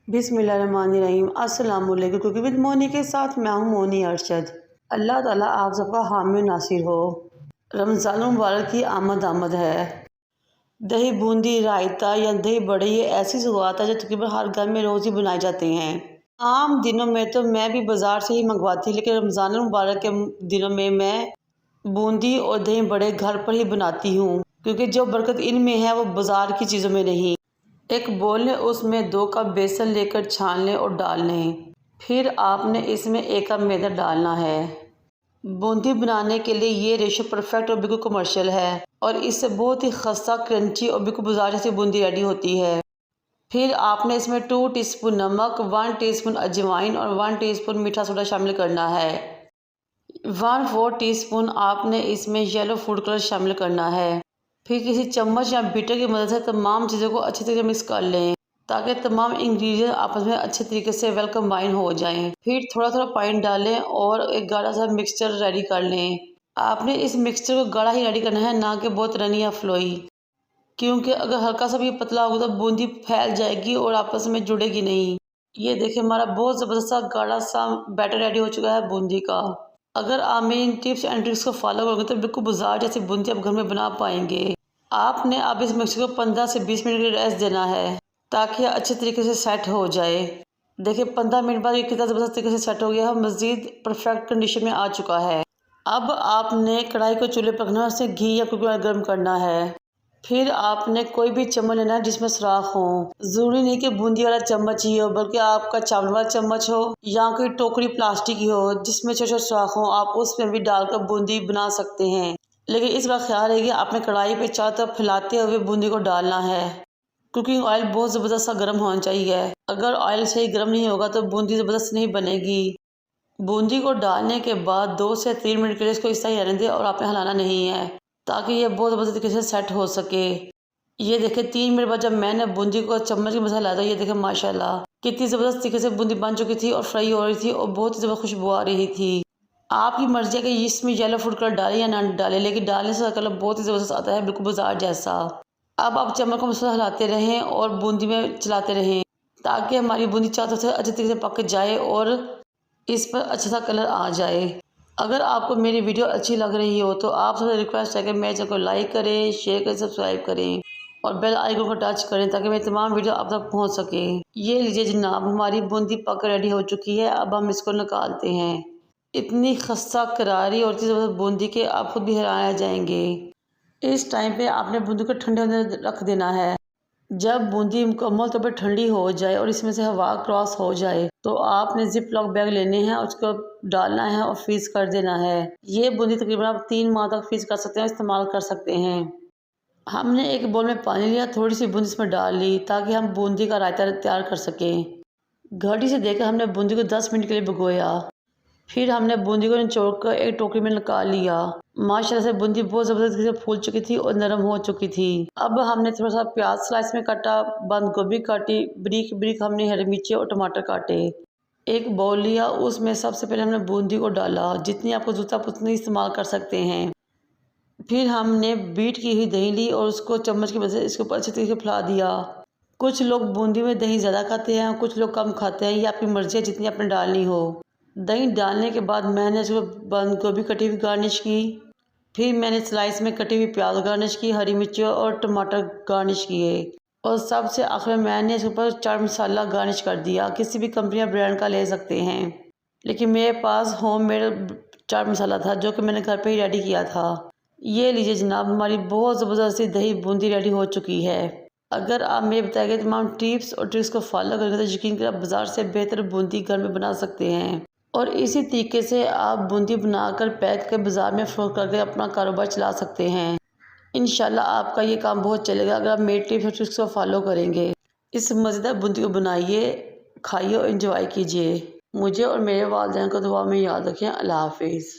बिस्मिल्लाहिर्रहमानिर्रहीम। अस्सलाम वालेकुम। कुकिंग विद मोनी के साथ मैं हूँ मोनी अरशद। अल्लाह ताला आप सबका हामी नासिर हो। रमज़ान मुबारक की आमद है। दही बूंदी, रायता या दही बड़े ये ऐसी सौगात है जो तकरीबन हर घर में रोज़ ही बनाए जाते हैं। आम दिनों में तो मैं भी बाज़ार से ही मंगवाती, लेकिन रमज़ान मुबारक के दिनों में मैं बूंदी और दही बड़े घर पर ही बनाती हूँ, क्योंकि जो बरकत इनमें है वो बाज़ार की चीज़ों में नहीं। एक बोल लें, उसमें 2 कप बेसन लेकर छान लें और डाल लें। फिर आपने इसमें 1 कप मैदा डालना है। बूंदी बनाने के लिए ये रेशो परफेक्ट और बिल्कुल कमर्शियल है और इससे बहुत ही खस्ता, क्रंची और बिल्कुल बाजार जैसी बूंदी रेडी होती है। फिर आपने इसमें 2 टीस्पून नमक, 1 टीस्पून अजवाइन और 1 टीस्पून मीठा सोडा शामिल करना है। 1/4 टीस्पून आपने इसमें येलो फूड कलर शामिल करना है। फिर किसी चम्मच या बीटर की मदद से तमाम चीज़ों को अच्छी तरीके से मिक्स कर लें, ताकि तमाम इंग्रेडिएंट आपस में अच्छे तरीके से वेल कंबाइन हो जाएं। फिर थोड़ा थोड़ा पानी डालें और एक गाढ़ा सा मिक्सचर रेडी कर लें। आपने इस मिक्सचर को गाढ़ा ही रेडी करना है, ना कि बहुत रनी या फ्लोई, क्योंकि अगर हल्का सा भी पतला होगा तो बूंदी फैल जाएगी और आपस में जुड़ेगी नहीं। ये देखिए, हमारा बहुत ज़बरदस्त सा गाढ़ा सा बैटर रेडी हो चुका है बूंदी का। अगर आप मेरी इन टिप्स एंड ट्रिक्स को फॉलो करोगे तो बिल्कुल बाजार जैसी बूंदी आप घर में बना पाएंगे। आपने अब इस मिक्सचर को 15 से 20 मिनट के लिए रेस्ट देना है, ताकि यह अच्छे तरीके से सेट हो जाए। देखिए 15 मिनट बाद ये कितना ज़बरदस्त तरीके से सेट हो गया है, मज़ीद परफेक्ट कंडीशन में आ चुका है। अब आपने कढ़ाई को चूल्हे पर रखना है, उससे घी या कुकिंग ऑयल गर्म करना है। फिर आपने कोई भी चम्मच लेना है जिसमें सुराख हो। ज़रूरी नहीं कि बूंदी वाला चम्मच ही हो, बल्कि आपका चावल वाला चम्मच हो या कोई टोकरी प्लास्टिक की हो जिसमें छोटे छोटे सुराख हो, आप उसमें भी डालकर बूंदी बना सकते हैं। लेकिन इसका ख्याल है कि आपने कढ़ाई पे चारों तरफ फैलाते हुए बूंदी को डालना है। कुकिंग ऑयल बहुत ज़बरदस्त सा गर्म होना चाहिए। अगर ऑयल सही गर्म नहीं होगा तो बूंदी ज़बरदस्त नहीं बनेगी। बूंदी को डालने के बाद 2 से 3 मिनट के लिए इसको इस तरह रहने दें और आपने हिलाना नहीं है, ताकि ये बहुत ज़बरदस्त तरीके से सेट हो सके। ये देखिए 3 मिनट बाद जब मैंने बूंदी को चम्मच की मदद से हिलाया, ये देखिए माशाल्लाह कितनी ज़बरदस्त तरीके से बूंदी बन चुकी थी और फ्राई हो रही थी और बहुत ही ज़बरदस्त खुशबू आ रही थी। आपकी मर्जी है कि इसमें येलो फूड कलर डालें या ना डालें, लेकिन डालने से कलर बहुत ही ज़बरदस्त आता है, बिल्कुल बाजार जैसा। अब आप चम्मच को मसाला हिलाते रहें और बूंदी में चलाते रहें, ताकि हमारी बूंदी चारों तरफ से अच्छे तरीके से पक जाए और इस पर अच्छा सा कलर आ जाए। अगर आपको मेरी वीडियो अच्छी लग रही हो तो आप सबसे रिक्वेस्ट है कि मेरे चैनल को लाइक करें, शेयर करें, सब्सक्राइब करें और बेल आइकन को टच करें, ताकि मेरी तमाम वीडियो आप तक पहुंच सके। ये लीजिए जनाब, हमारी बूंदी पक रेडी हो चुकी है। अब हम इसको निकालते हैं। इतनी खस्ता करारी और इतनी ज़बरदस्त बूंदी के आप खुद भी हैरान रह जाएंगे। इस टाइम पे आपने बूंदी को ठंडे होने रख देना है। जब बूंदी मुकम्मल तौर पर ठंडी हो जाए और इसमें से हवा क्रॉस हो जाए तो आपने जिप लॉक बैग लेने हैं, उसको डालना है और फ्रीज कर देना है। ये बूंदी तकरीबन आप 3 माह तक फ्रीज कर सकते हैं, इस्तेमाल कर सकते हैं। हमने एक बोल में पानी लिया, थोड़ी सी बूंदी इसमें डाल ली ताकि हम बूंदी का रायता तैयार कर सकें। घड़ी से देखकर हमने बूंदी को 10 मिनट के लिए भिगोया। फिर हमने बूंदी को निचोड़ कर एक टोकरी में निकाल लिया। माशाल्लाह से बूंदी बहुत ज़बरदस्त से फूल चुकी थी और नरम हो चुकी थी। अब हमने थोड़ा सा प्याज स्लाइस में काटा, बंद गोभी काटी, ब्रीक ब्रीक हमने हरी मिर्ची और टमाटर काटे। एक बाउल लिया, उसमें सबसे पहले हमने बूंदी को डाला। जितनी आपको ज़रूरत है उतनी इस्तेमाल कर सकते हैं। फिर हमने बीट की हुई दही ली और उसको चम्मच की मदद से इसके ऊपर अच्छे तरीके से फैला दिया। कुछ लोग बूंदी में दही ज़्यादा खाते हैं, कुछ लोग कम खाते हैं, ये आपकी मर्ज़ी है जितनी आपने डालनी हो। दही डालने के बाद मैंने इसको बंद गोभी कटी हुई गार्निश की। फिर मैंने स्लाइस में कटी हुई प्याज गार्निश की, हरी मिर्ची और टमाटर गार्निश किए और सबसे आखिर में मैंने इसके ऊपर चाट मसाला गार्निश कर दिया। किसी भी कंपनी या ब्रांड का ले सकते हैं, लेकिन मेरे पास होममेड चाट मसाला था जो कि मैंने घर पे ही रेडी किया था। ये लीजिए जनाब, हमारी बहुत ज़बरदस्त दही बूंदी रेडी हो चुकी है। अगर आप मेरे बताए गए तमाम टिप्स और ट्रिक्स को फॉलो करेंगे तो यकीन करें आप बाज़ार से बेहतर बूंदी घर में बना सकते हैं और इसी तरीके से आप बूंदी बनाकर पैक कर बाज़ार में फ़रोख्त करके अपना कारोबार चला सकते हैं। इंशाल्लाह आपका ये काम बहुत चलेगा अगर आप मेरे टिप्स और ट्रिक्स को फॉलो करेंगे। इस मज़ेदार बूंदी को बनाइए, खाइए और एंजॉय कीजिए। मुझे और मेरे वालिदैन को दुआ में याद रखें। अल्लाह हाफिज़।